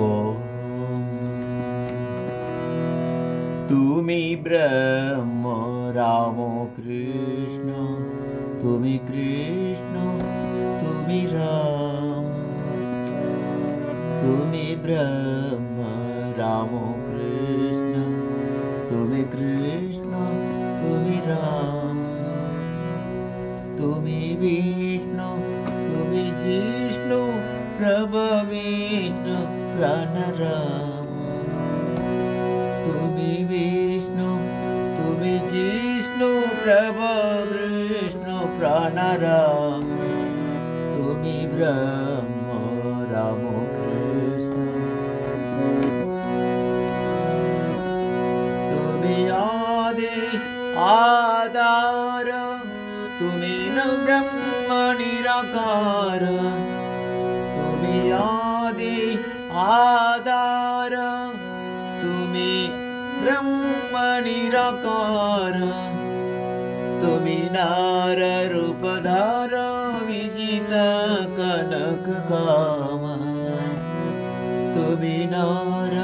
ओम तुमी ब्रह्म रामो कृष्ण तुमी कृष्ण तुमी राम तुमी ब्रह्म रामो कृष्ण तुमी कृष्ण तुमी राम तुमी विष्णु तुमी जिष्णु प्रभु विष्णु प्राणराम तुमी विष्णु तुमी जिष्णु प्रभु विष्णु प्राणराम तुमी ब्रह्म रामो कृष्ण तुमी आदि आधार तुमी न ब्रह्म निराकार तुमी आदि आधार तुमी ब्रह्म निराकार तुमी नार रूपधार विजित कनक काम तुमी नार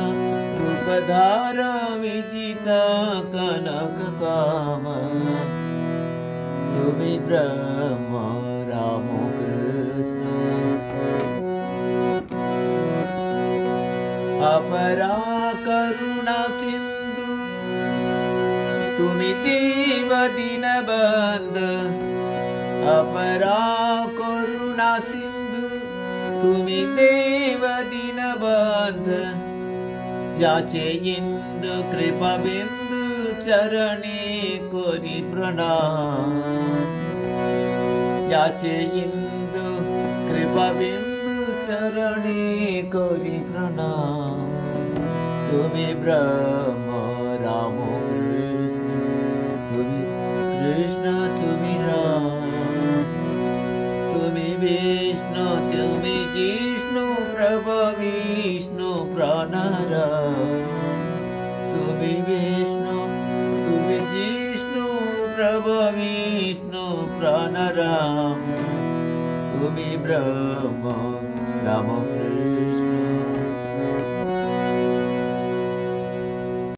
रूपधार विजित कनक काम तुमी ब्रह्म रामो कृष्ण अपरा करुणा सिंधु तुमी देव दीनबंध अपरा करुणा सिंधु तुमी देव दीनबंध याचे इंदु कृपा बिंदु चरणी कोरी प्रणाम याचे इंदु कृपा बिंदु चरणी कोरी प्रणाम तुमी ब्रह्म रामो कृष्ण तुमी राम तुमी विष्णु तुमी जिष्णु प्रभु विष्णु प्राणराम तुमी विष्णु तुमी जिष्णु प्रभु विष्णु प्राणराम तुमी ब्रह्म रामो कृष्ण